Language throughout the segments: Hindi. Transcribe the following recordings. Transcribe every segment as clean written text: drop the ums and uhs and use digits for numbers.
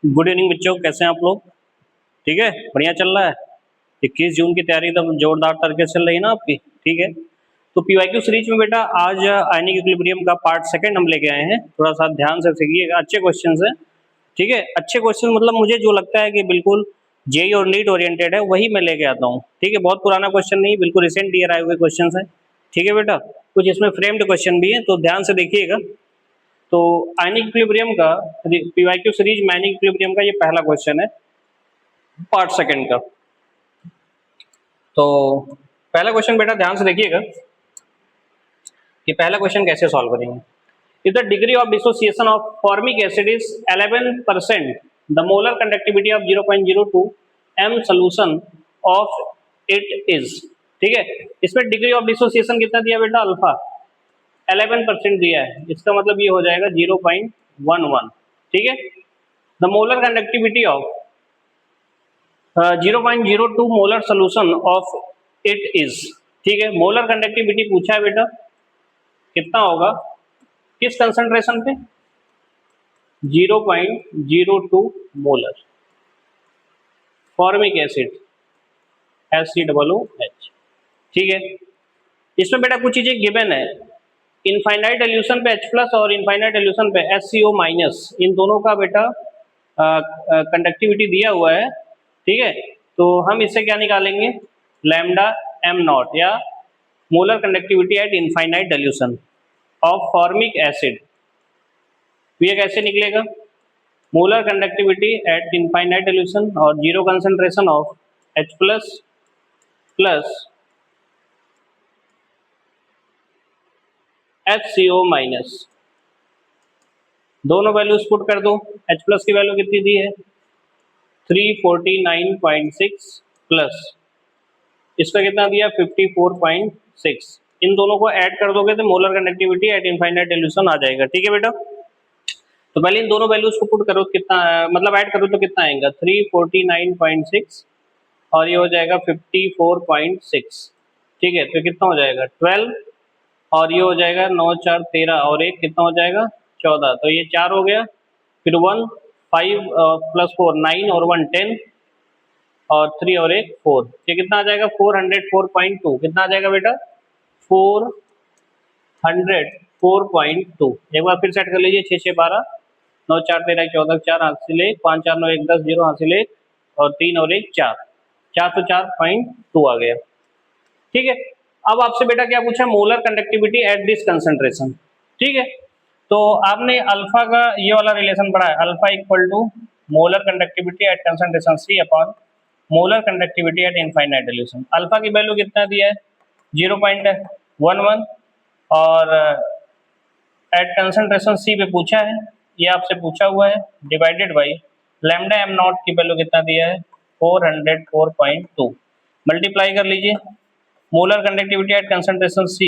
गुड इवनिंग बच्चों, कैसे हैं आप लोग? ठीक है, बढ़िया चल रहा है। 21 जून की तैयारी एकदम जोरदार तरीके से चल रही है ना आपकी? ठीक है। तो पीवाईक्यू सीरीज में बेटा आज आयनिक इक्विलिब्रियम का पार्ट सेकंड हम लेके आए हैं। थोड़ा सा ध्यान से सीखिएगा, अच्छे क्वेश्चन हैं। ठीक है, अच्छे क्वेश्चन मतलब मुझे जो लगता है कि बिल्कुल जेई और नीट ओरिएंटेड है, वही मैं लेके आता हूँ। ठीक है, बहुत पुराना क्वेश्चन नहीं, बिल्कुल रिसेंट ईयर आए हुए क्वेश्चन है। ठीक है बेटा, कुछ इसमें फ्रेम्ड क्वेश्चन भी है, तो ध्यान से देखिएगा। तो आयनिक इक्विलिब्रियम का पीवाईक्यू सीरीज में आयनिक इक्विलिब्रियम का ये पहला क्वेश्चन है पार्ट सेकंड का। तो पहला क्वेश्चन बेटा ध्यान से देखिएगा कि पहला क्वेश्चन कैसे सॉल्व करेंगे। If the degree of dissociation of formic acid is 11%, the molar conductivity of 0.02 m solution of it is. ठीक है, इसमें डिग्री ऑफ डिसोसिएशन कितना दिया बेटा? अल्फा 11% दिया है, इसका मतलब ये हो जाएगा 0.11। ठीक है, the molar conductivity of 0.02 molar solution of it is. ठीक है, मोलर कंडक्टिविटी पूछा है बेटा, कितना होगा किस कंसंट्रेशन पे? 0.02 मोलर फॉर्मिक एसिड HCOOH। ठीक है, इसमें बेटा कुछ चीजें गिवन है। इनफाइनाइट एल्यूशन पे H+ और इनफाइनाइट एल्यूशन पे HCO-, इन दोनों का बेटा कंडक्टिविटी दिया हुआ है। ठीक है, तो हम इससे क्या निकालेंगे? लैम्डा m0 या molar conductivity at infinite dilution of formic acid. ये कैसे निकलेगा? Molar conductivity at infinite dilution और zero concentration of H+ plus HCO-। दोनों वैल्यूज पुट कर दो। H+ की वैल्यू कितनी दी है? 349.6 प्लस इसका कितना दिया? 54.6। इन दोनों को ऐड कर दोगे तो molar conductivity at infinite dilution आ जाएगा। ठीक है बेटा, तो पहले इन दोनों वैल्यूज को पुट करो, कितना मतलब ऐड करो तो कितना आएगा? 349.6 और ये हो जाएगा 54.6। ठीक है, तो कितना हो जाएगा? 12 और ये हो जाएगा 9 4 13 और एक कितना हो जाएगा? 14। तो ये 4 हो गया, फिर 1 5 + 4 9 और 1 10 और 3 और एक 4। ये कितना आ जाएगा? 404.2। कितना आ जाएगा बेटा? 404.2। एक बार फिर सेट कर लीजिए। 6 6 12 9 4 13 14 4 हासिल 1 5 4 9 1 10 0 हासिल 1 और 3 और एक 4 404.2 आ गया। ठीक है, अब आपसे बेटा क्या पूछा? Molar conductivity at this concentration. ठीक है, तो आपने अल्फा का ये वाला रिलेशन पढ़ा है, alpha equal to molar conductivity at concentration C upon molar conductivity at infinite dilution. Alpha की वैल्यू कितना दिया है? 0.11 और एट कंसंट्रेशन C पे पूछा है, ये आपसे पूछा हुआ है, डिवाइडेड बाई लैम्डा m0 की वैल्यू कितना दिया है? 404.2। मल्टीप्लाई कर लीजिए। Molar conductivity at concentration C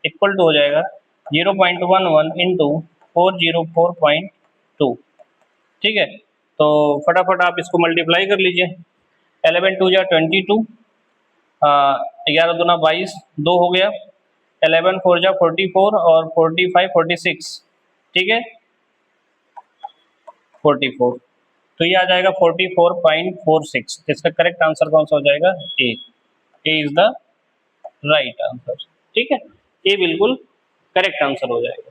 equal to हो जाएगा 0.11 इंटू 404.2। ठीक है, तो फटाफट आप इसको मल्टीप्लाई कर लीजिए। 11 2 जा 22, 11 दूना 22, 2 हो गया। 11 4 जा 44 और 45 46। ठीक है, 44, तो ये आ जाएगा 44.46। इसका करेक्ट आंसर कौन सा हो जाएगा? ए इज द राइट आंसर। ठीक है, ये बिल्कुल करेक्ट आंसर हो जाएगा।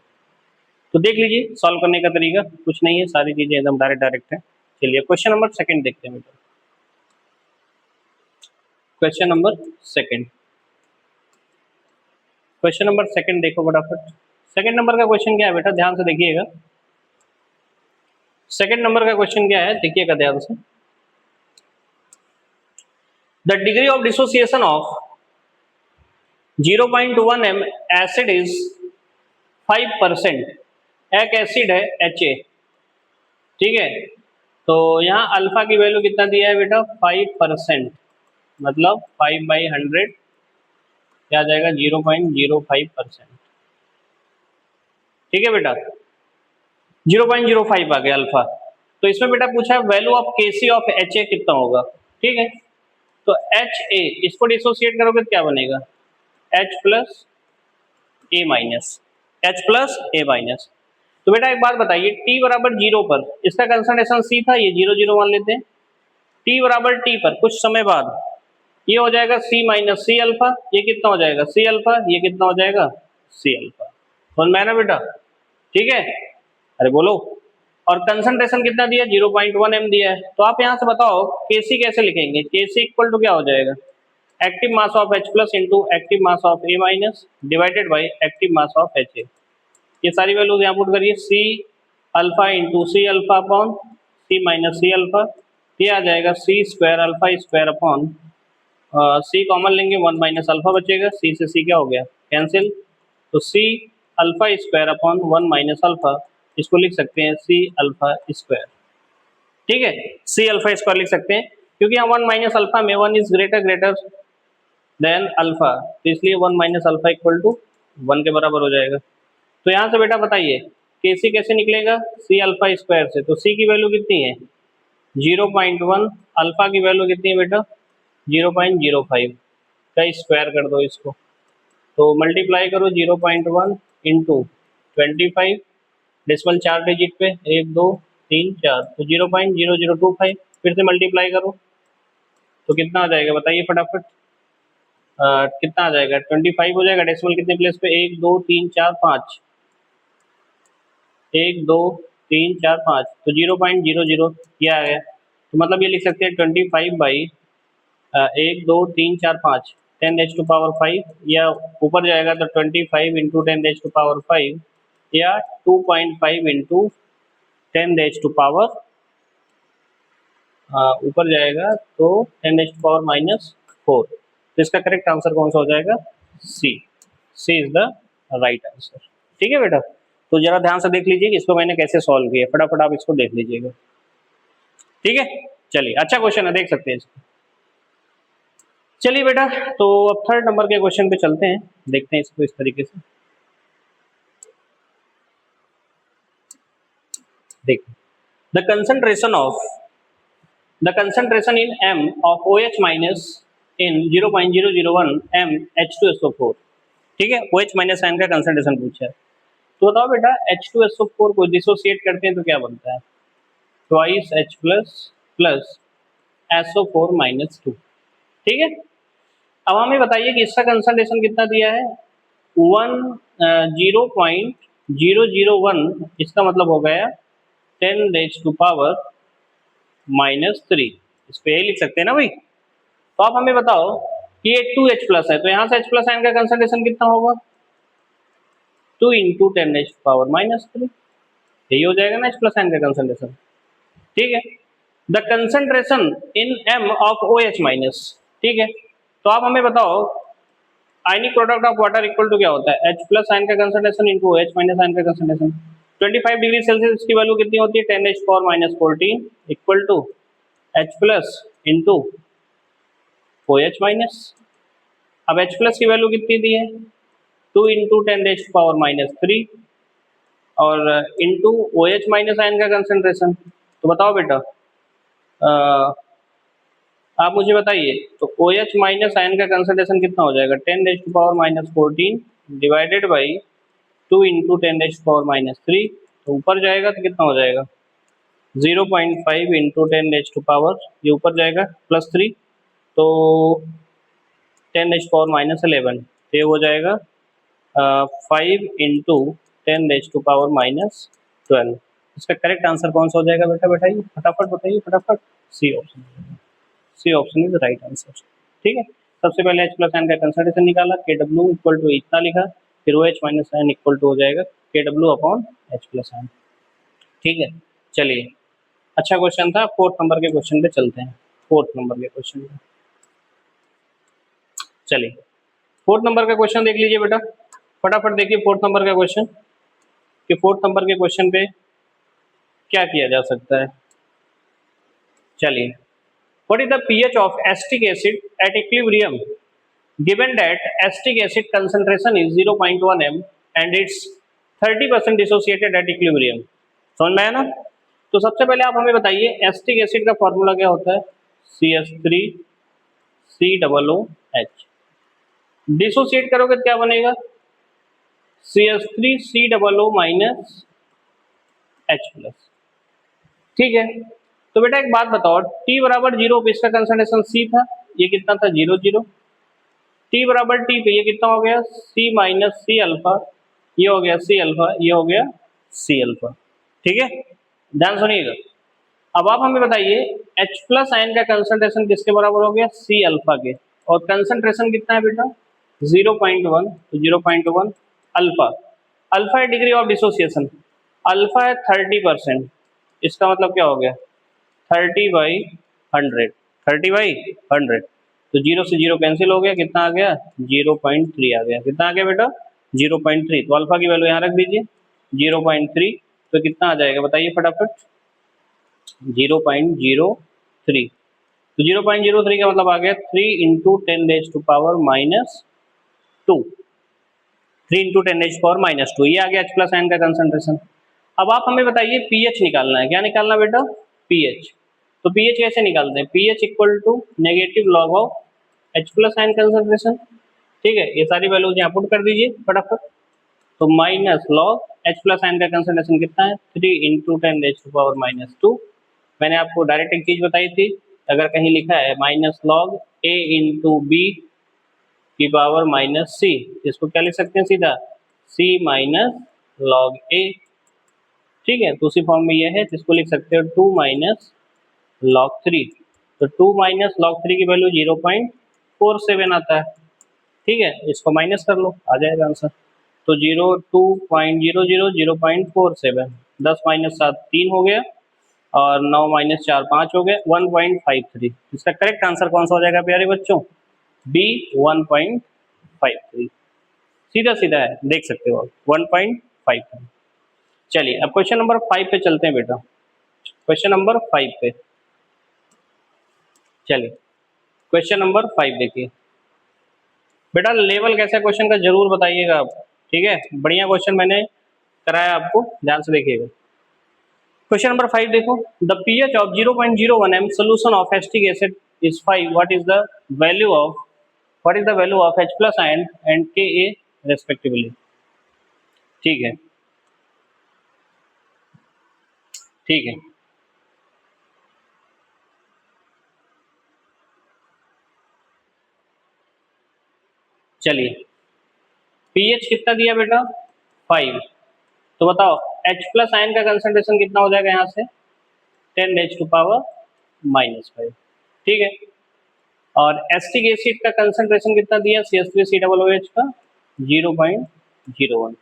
तो देख लीजिए सॉल्व करने का तरीका कुछ नहीं है, सारी चीजें एकदम डायरेक्ट है। चलिए क्वेश्चन नंबर सेकंड देखते हैं बेटा। Question number second, question number second देखो फटाफट। सेकंड नंबर का क्वेश्चन क्या है बेटा? ध्यान से देखिएगा। सेकंड नंबर का क्वेश्चन क्या है, देखिएगा ध्यान से। The degree of dissociation of 0.1 m acid is 5%। एक एसिड है Ha। ठीक है, तो यहाँ अल्फा की वैल्यू कितना दिया है बेटा? 5%, मतलब 5/100 क्या आ जाएगा? 0.05%। ठीक है बेटा, 0.05 आ गया अल्फा। तो इसमें बेटा पूछा है value of Kc of Ha कितना होगा। ठीक है, तो Ha इसको डिसोसिएट करोगे तो क्या बनेगा? H+A-, H+A-। तो बेटा एक बात बताइए, t बराबर 0 पर इसका कंसंट्रेशन C था, ये 0 0 मान लेते हैं। t बराबर t पर कुछ समय बाद ये हो जाएगा C माइनस सी अल्फा, ये कितना हो जाएगा C अल्फा, ये कितना हो जाएगा C अल्फा। समझ में आया ना बेटा? ठीक है, अरे बोलो। और कंसंट्रेशन कितना दिया, 0.1 m दिया है। तो आप यहाँ से बताओ Kc कैसे लिखेंगे? Kc इक्वल टू क्या हो जाएगा, active mass of H plus into active mass of A minus divided by active mass of HA। ये सारी वैल्यूज यहाँ पुट करिए, C alpha into C alpha upon C minus C alpha, ये आ जाएगा C square alpha square upon C common लेंगे 1 माइनस अल्फा बचेगा, C से C क्या हो गया कैंसिल, तो C alpha square upon 1 minus alpha, इसको लिख सकते हैं C अल्फा स्क्वायर। ठीक है, C अल्फा स्क्वायर लिख सकते हैं क्योंकि यहाँ 1 माइनस अल्फा में 1 इज ग्रेटर देन अल्फा, तो इसलिए 1 माइनस अल्फा इक्वल टू 1 के बराबर हो जाएगा। तो यहाँ से बेटा बताइए Kc कैसे निकलेगा, C अल्फा स्क्वायर से, तो C की वैल्यू कितनी है 0.1, अल्फा की वैल्यू कितनी है बेटा 0.05 का स्क्वायर कर दो इसको, तो मल्टीप्लाई करो 0.1 इंटू 25, डेसिमल 4 डिजिट पे 1 2 3 4, तो 0.0025, फिर से मल्टीप्लाई करो तो कितना आ जाएगा बताइए फटाफट, कितना आ जाएगा 25 हो जाएगा, डेसिमल कितने प्लेस पे 1 2 3 4 5, 1 2 3 4 5, तो 0.00 क्या आ गया, तो मतलब ये लिख सकते हैं 25 बाई 1 2 3 4 5 10 रेज टू पावर 5, या ऊपर जाएगा तो 25 इंटू 10 रेज टू पावर 5, या 2.5 इंटू 10 रेज टू पावर, ऊपर जाएगा तो 10 रेज टू पावर माइनस 4। तो इसका करेक्ट आंसर कौन सा हो जाएगा, सी। सी इज द राइट आंसर। ठीक है बेटा, तो जरा ध्यान से देख लीजिए इसको मैंने कैसे सॉल्व किया, फटाफट आप इसको देख लीजिएगा। ठीक है, चलिए अच्छा क्वेश्चन है, देख सकते हैं इसको। चलिए बेटा, तो अब थर्ड नंबर के क्वेश्चन पे चलते हैं, देखते हैं इसको इस तरीके से। देखिए, the concentration in M of OH minus in 0.001 m H2SO4। ठीक है, OH माइनस आयन का कंसंट्रेशन पूछा है, तो बताओ बेटा H2SO4 को डिसोसिएट करते हैं तो क्या बनता है, twice H plus plus SO4 minus 2। ठीक है, अब हमें बताइए कि इसका कंसंट्रेशन कितना दिया है, 0.001, इसका मतलब हो गया 10 रेज टू पावर माइनस 3, इस पे यही लिख सकते हैं ना भाई। तो आप हमें बताओ कि ये 2H प्लस है, तो यहाँ से H प्लस आयन का कंसंट्रेशन कितना होगा, 2 into 10 raise to power minus 3, यही हो जाएगा ना H प्लस आयन का कंसंट्रेशन। ठीक है, the concentration in M of OH minus. ठीक है, तो आप हमें बताओ ionic product of water equal to क्या होता है, H प्लस आयन का concentration into OH minus ion का कंसंट्रेशन। 25 डिग्री सेल्सियस की वैल्यू कितनी होती है, 10 raise power minus 14 equal to H plus into OH minus. अब H प्लस की वैल्यू कितनी दी है, 2 इंटू 10 रेज पावर माइनस 3 और इंटू OH माइनस आयन का कंसंट्रेशन। तो बताओ बेटा आप मुझे बताइए, तो OH माइनस आयन का कंसंट्रेशन कितना हो जाएगा, 10 raise to power minus 14 divided by 2 into 10 raise to power minus 3, तो ऊपर जाएगा तो कितना हो जाएगा 0.5 इंटू 10 रेज टू पावर, ये ऊपर जाएगा प्लस 3, तो 10 रेज टू पावर माइनस 11, तो ये हो जाएगा 5 into 10 raise to power minus 12। इसका करेक्ट आंसर कौन सा हो जाएगा बेटा, बताइए फटाफट, बताइए फटाफट। C option, C option is right answer. ठीक है, सबसे पहले H प्लस आयन का कंसंट्रेशन निकाला, KW इक्वल टू इतना लिखा, फिर OH minus ion equal to हो जाएगा KW upon H plus ion. ठीक है, चलिए अच्छा क्वेश्चन था। फोर्थ नंबर के क्वेश्चन पे चलते हैं, फोर्थ नंबर के क्वेश्चन पे चलिए। फोर्थ नंबर का क्वेश्चन देख लीजिए बेटा, फटाफट देखिए फोर्थ नंबर का क्वेश्चन, कि फोर्थ नंबर के क्वेश्चन पे क्या किया जा सकता है। चलिए, what is the pH of acetic acid at equilibrium given that acetic acid concentration is 0.1 m and it's 30% dissociated at equilibrium। समझ में आया ना? तो सबसे पहले आप हमें बताइए एसिटिक एसिड का फॉर्मूला क्या होता है, CH3COOH। डिसोसिएट करोगे तो क्या बनेगा, CH3COO माइनस H प्लस। ठीक है, तो बेटा एक बात बताओ, t बराबर 0 पे इसका कंसंट्रेशन C था, ये कितना था 0 0। t बराबर t पे ये कितना हो गया C माइनस सी अल्फा, ये हो गया C अल्फा, ये हो गया C अल्फा। ठीक है, ध्यान सुनिएगा। अब आप हमें बताइए H प्लस आयन का कंसंट्रेशन किसके बराबर हो गया C अल्फा के, और कंसंट्रेशन कितना है बेटा 0.1, तो 0.1 अल्फा, अल्फा है डिग्री ऑफ डिसोसिएशन, अल्फा है 30%, इसका मतलब क्या हो गया 30/100, 30/100, तो 0 से 0 कैंसिल हो गया, कितना आ गया 0.3 आ गया, कितना आ गया बेटा 0.3, तो अल्फा की वैल्यू यहाँ रख दीजिए 0.3, तो कितना आ जाएगा बताइए फटाफट 0.03, तो 0.03 का मतलब आ गया 3 इंटू 10⁻⁻², 3 इंटू 10⁻⁻², ये आ गया H प्लस आयन का कंसंट्रेशन। अब आप हमें बताइए पीएच निकालना है, क्या निकालना बेटा पीएच, तो पीएच कैसे निकालते हैं, pH equal to negative log of H plus ion concentration. ठीक है, ये सारी वैल्यूज यहाँ पुट कर दीजिए फटाफट, तो minus log H plus ion का कंसंट्रेशन कितना है 3 इंटू 10⁻², मैंने आपको डायरेक्ट एक चीज बताई थी, अगर कहीं लिखा है minus log A into B की पावर माइनस सी, इसको क्या लिख सकते हैं सीधा C माइनस लॉग A। ठीक है, तो उसी फॉर्म में ये है, जिसको लिख सकते हो 2 माइनस लॉग 3, तो 2 माइनस लॉग 3 की वैल्यू 0.47 आता है। ठीक है, इसको माइनस कर लो, आ जाएगा आंसर, तो 0.47, 10 माइनस 7 3 हो गया, और 9 माइनस 4 5 हो गए, 1.53, इसका करेक्ट आंसर कौन सा हो जाएगा प्यारे बच्चों बी 1.53, सीधा सीधा है, देख सकते हो 1.53। चलिए अब क्वेश्चन नंबर 5 पे चलते हैं बेटा, क्वेश्चन नंबर 5 पे चलिए, क्वेश्चन नंबर 5 देखिए बेटा, लेवल कैसा क्वेश्चन का जरूर बताइएगा आप। ठीक है, बढ़िया क्वेश्चन मैंने कराया आपको, ध्यान से देखिएगा। क्वेश्चन नंबर 5 देखो, the pH of 0.01 m solution of acetic acid is 5, what is the value of H plus ion and Ka respectively। ठीक है, ठीक है, चलिए pH कितना दिया बेटा 5, तो बताओ H प्लस आयन का कंसंट्रेशन कितना हो जाएगा यहाँ से 10⁻⁻5। ठीक है, और एसिटिक एसिड का कंसंट्रेशन कितना दिया CH3COOH का 0.01।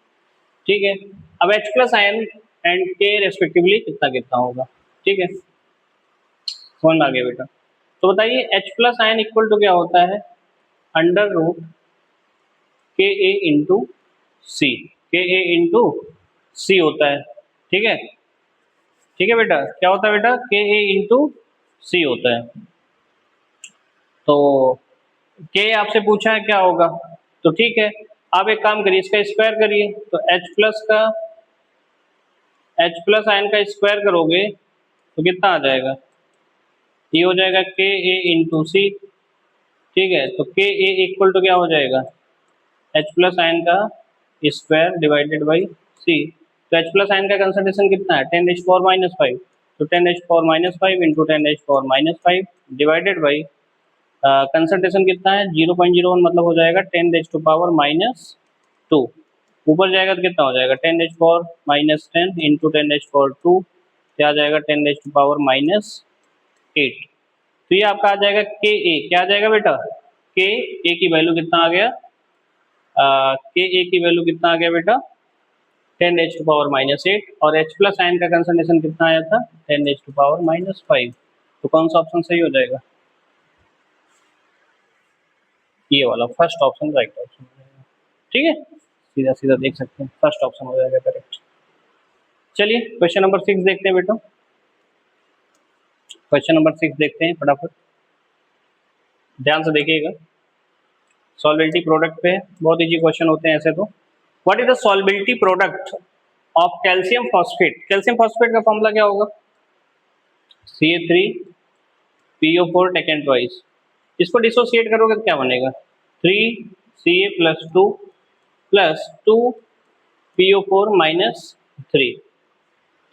ठीक है, अब H plus ion and K respectively कितना कितना होगा। ठीक है, समझ में आ गया बेटा, तो बताइए H plus ion equal to क्या होता है under root Ka into C, Ka into C होता है। ठीक है, ठीक है बेटा, क्या होता है बेटा Ka इंटू सी होता है, तो K आपसे पूछा है क्या होगा, तो ठीक है आप एक काम करिए इसका स्क्वायर करिए, तो H प्लस आयन का स्क्वायर करोगे तो कितना आ जाएगा, ये हो जाएगा Ka इंटू सी। ठीक है, तो Ka इक्वल टू क्या हो जाएगा H प्लस आयन का स्क्वायर डिवाइडेड बाई सी, तो H प्लस आयन का कंसंट्रेशन कितना है 10⁻⁻5, तो 10⁻⁻5 इंटू 10⁻⁻5 डिवाइडेड बाई कंसंट्रेशन कितना है 0.01, मतलब हो जाएगा 10⁻⁻2, ऊपर जाएगा तो कितना हो जाएगा 10⁻⁻10 इंटू 10⁻2, क्या आ जाएगा 10⁻⁻8, तो ये आपका आ जाएगा Ka, क्या आ जाएगा बेटा Ka की वैल्यू कितना आ गया, Ka की वैल्यू कितना आ गया बेटा 10⁻⁻8, और H प्लस आयन का कंसंट्रेशन कितना आया था 10⁻⁻5, तो कौन सा ऑप्शन सही हो जाएगा, ये वाला फर्स्ट ऑप्शन राइट ऑप्शन हो जाएगा। ठीक है, सीधा सीधा देख सकते हैं फर्स्ट ऑप्शन हो जाएगा करेक्ट। चलिए क्वेश्चन नंबर 6 देखते हैं बेटा, क्वेश्चन नंबर 6 देखते हैं फटाफट, ध्यान से देखिएगा, सॉल्बिलिटी प्रोडक्ट पे बहुत इजी क्वेश्चन होते हैं ऐसे तो। What is the solubility product of calcium phosphate, calcium phosphate का फॉर्मूला क्या होगा Ca3PO4 टेकन ट्वाइस, इसको डिसोसिएट करोगे तो क्या बनेगा 3Ca+2 + 2PO4 - 3,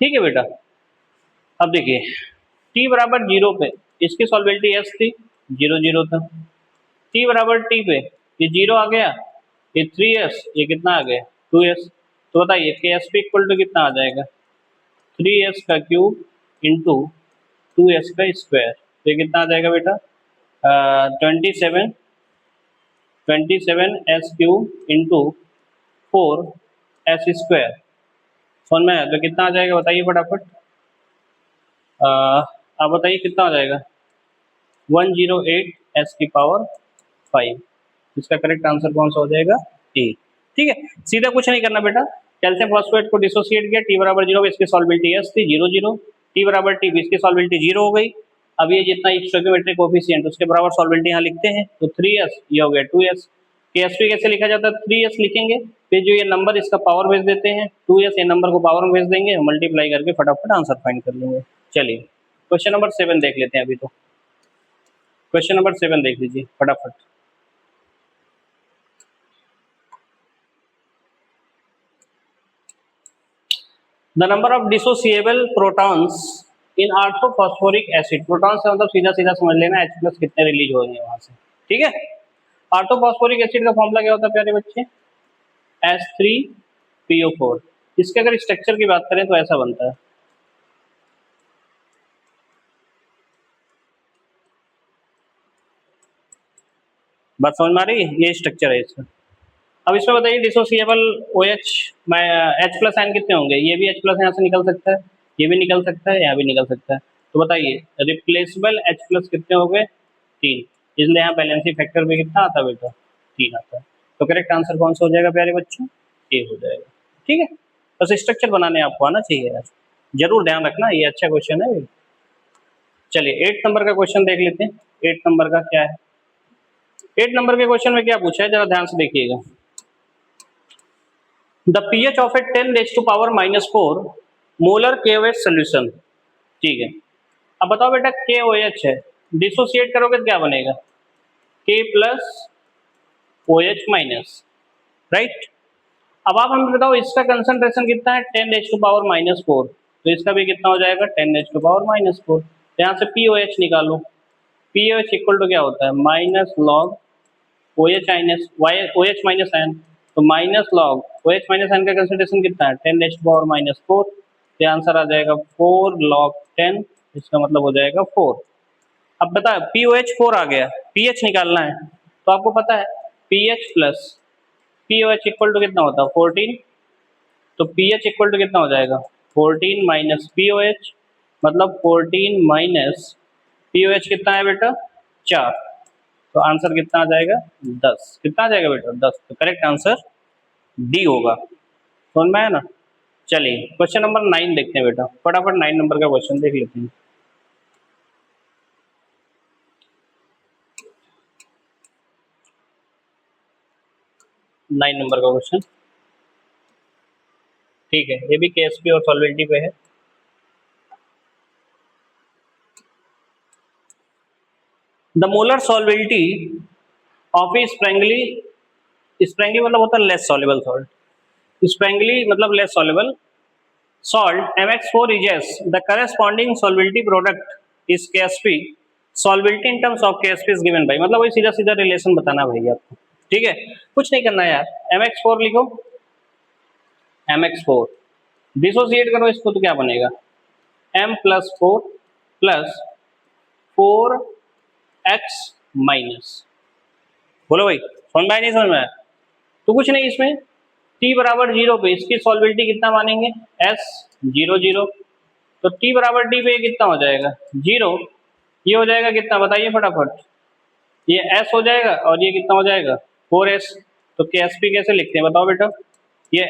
ठीक है बेटा। अब देखिए t बराबर 0 पे इसकी सॉल्वेबिलिटी s थी, 0 0 था। t बराबर t पे ये 0 आ गया, ये 3s, ये कितना आ गया 2s। तो बताइए कि s पे इक्वल टू कितना आ जाएगा 3s का क्यूब इंटू 2s का स्क्वायर। तो ये कितना आ जाएगा बेटा 27 S cube into 4s square. समझ में आया? तो कितना आ जाएगा बताइए फटाफट। आप बताइए कितना आ जाएगा 108 एस की पावर 5। इसका करेक्ट आंसर कौन सा हो जाएगा ए। ठीक है, सीधा कुछ नहीं करना बेटा। कैल्शियम फॉस्फेट को डिसोसिएट किया, टी बराबर 0 इसकी सॉल्वेबिलिटी एस थी 0 0, टी बराबर टी इसकी सॉल्वेबिलिटी 0 हो गई। अब ये जितना स्टोइकियोमेट्रिक कोएफिशिएंट उसके बराबर सॉल्वेबिलिटी यहाँ लिखते हैं, तो 3s ये हो गया 2s। KSP कैसे लिखा जाता है 3s लिखेंगे, फिर जो ये नंबर इसका पावर भेज देते हैं 2s, ये नंबर को पावर में भेज देंगे, मल्टीप्लाई करके फटाफट आंसर फाइंड कर लेंगे। चलिए क्वेश्चन नंबर 7 देख लेते हैं अभी। तो क्वेश्चन नंबर 7 देख लीजिए फटाफट। The number of dissociable protons in orthophosphoric acid. Proton से मतलब सीधा सीधा समझ लेना H प्लस कितने रिलीज हो रहे हैं वहां से। ठीक है, ऑर्थोफॉस्फोरिक एसिड का फॉर्मूला क्या होता है प्यारे बच्चे H3PO4। इसके अगर स्ट्रक्चर की बात करें तो ऐसा बनता है। बात समझ में आ रही है? ये स्ट्रक्चर है इसका। अब इसमें बताइए डिसोसिएबल OH में H प्लस आयन कितने होंगे। ये भी H प्लस यहाँ से निकल सकता है, ये भी निकल सकता है, यहाँ भी निकल सकता है। तो बताइए रिप्लेसेबल H प्लस कितने हो गए 3, इसलिए यहाँ बैलेंसिंग फैक्टर में कितना आता है बेटा 3 आता है। तो करेक्ट आंसर कौन सा हो जाएगा प्यारे बच्चों ए हो जाएगा। ठीक है, बस स्ट्रक्चर बनाने आपको आना चाहिए यार, जरूर ध्यान रखना, ये अच्छा क्वेश्चन है। चलिए 8 नंबर का क्वेश्चन देख लेते हैं। 8 नंबर का क्या है, 8 नंबर के क्वेश्चन में क्या पूछा है जरा ध्यान से देखिएगा। The pH of A 10 raised to power -4 molar KOH solution. ठीक है, अब बताओ बेटा KOH है, डिसोसिएट करोगे तो क्या बनेगा K plus OH minus, right. अब आप हमें बताओ इसका कंसंट्रेशन कितना है 10 raised to power -4, तो इसका भी कितना हो जाएगा 10 raised to power -4। तो यहाँ से POH निकालो, POH इक्वल टू क्या होता है minus log OH minus OH minus ion, तो minus log OH minus ion का कंसंट्रेशन कितना है 10 raised to power -4। तो आंसर आ जाएगा 4 log 10, इसका मतलब हो जाएगा 4। अब बता POH 4 आ गया, pH निकालना है, तो आपको पता है pH plus POH equal to कितना होता है 14। तो pH इक्वल टू कितना हो जाएगा 14 माइनस POH, मतलब 14 माइनस POH कितना है बेटा 4। तो आंसर कितना आ जाएगा 10। कितना आ जाएगा बेटा 10। तो करेक्ट आंसर डी होगा। समझ में आया ना। चलिए क्वेश्चन नंबर 9 देखते हैं बेटा, फटाफट 9 नंबर का क्वेश्चन देख लेते हैं। 9 नंबर का क्वेश्चन, ठीक है, ये भी KSP और सॉल्वेबिलिटी पे है। The molar solubility of a sparingly, sparingly मतलब होता है लेस सॉल्युबल सॉल्ट, स्प्रैंगली मतलब less soluble salt MX4 is yes, the corresponding solubility product is KSP, solubility in terms of KSP is given by, मतलब वही सीधा सीधा रिलेशन बताना भाई आपको। ठीक है, कुछ नहीं करना यार, MX4 लिखो, MX4 डिसोसिएट करो इसको तो क्या बनेगा M plus 4 plus 4X minus. बोलो भाई समझ में आया नहीं समझ में आया? तो कुछ नहीं, इसमें t बराबर 0 पे इसकी सॉल्वेबिलिटी कितना मानेंगे S 0 0, तो t बराबर t पे कितना हो जाएगा 0, ये हो जाएगा कितना बताइए फटाफट, ये S हो जाएगा और ये कितना हो जाएगा 4S। तो KSP कैसे लिखते हैं बताओ बेटा, ये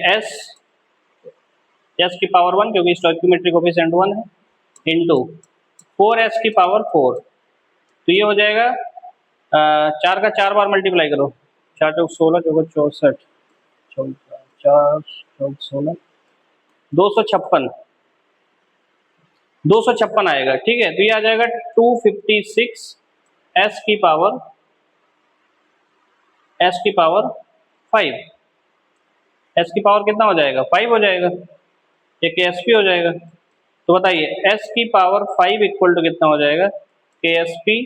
S की पावर 1 क्योंकि स्टोइकियोमेट्रिक कोएफिशिएंट 1 है इंटू 4S की पावर 4। तो ये हो जाएगा 4 का 4 बार मल्टीप्लाई करो, 4 चौक 16 चौक 64 4 चौक 16 256, 256 आएगा। ठीक है, तो ये आ जाएगा 256 S की पावर 5। S की पावर कितना हो जाएगा 5 हो जाएगा, ये KSP हो जाएगा। तो बताइए s की पावर 5 इक्वल टू कितना हो जाएगा, KSP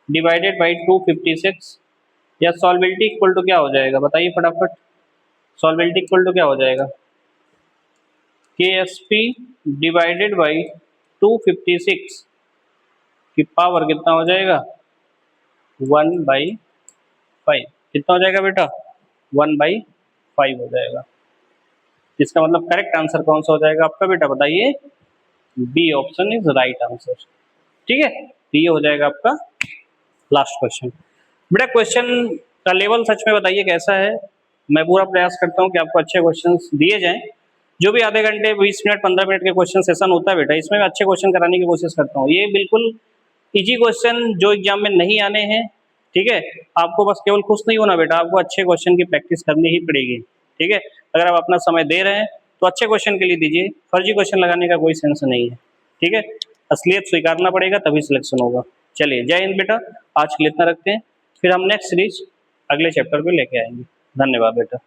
डिवाइडेड बाई 256, या सॉल्वेबिलिटी इक्वल टू क्या हो जाएगा बताइए फटाफट, सॉल्वेबिलिटी इक्वल टू क्या हो जाएगा, KSP डिवाइडेड बाई 256 की पावर कितना हो जाएगा 1/5, कितना हो जाएगा बेटा 1/5 हो जाएगा। इसका मतलब करेक्ट आंसर कौन सा हो जाएगा आपका बेटा बताइए, B option is right answer. ठीक है, तो ये हो जाएगा आपका लास्ट क्वेश्चन। बेटा क्वेश्चन का लेवल सच में बताइए कैसा है, मैं पूरा प्रयास करता हूँ कि आपको अच्छे क्वेश्चंस दिए जाएं। जो भी आधे घंटे 20 मिनट 15 मिनट के क्वेश्चन सेशन होता है बेटा, इसमें मैं अच्छे क्वेश्चन कराने की कोशिश करता हूँ। ये बिल्कुल इजी क्वेश्चन जो एग्जाम में नहीं आने हैं, ठीक है। आपको बस केवल खुश नहीं होना बेटा, आपको अच्छे क्वेश्चन की प्रैक्टिस करनी ही पड़ेगी। ठीक है, अगर आप अपना समय दे रहे हैं तो अच्छे क्वेश्चन के लिए दीजिए, फर्जी क्वेश्चन लगाने का कोई सेंस नहीं है। ठीक है, असलियत स्वीकारना पड़ेगा तभी सिलेक्शन होगा। चलिए जय हिंद बेटा, आज के लिए इतना रखते हैं, फिर हम नेक्स्ट सीरीज अगले चैप्टर पे लेके आएंगे। धन्यवाद बेटा।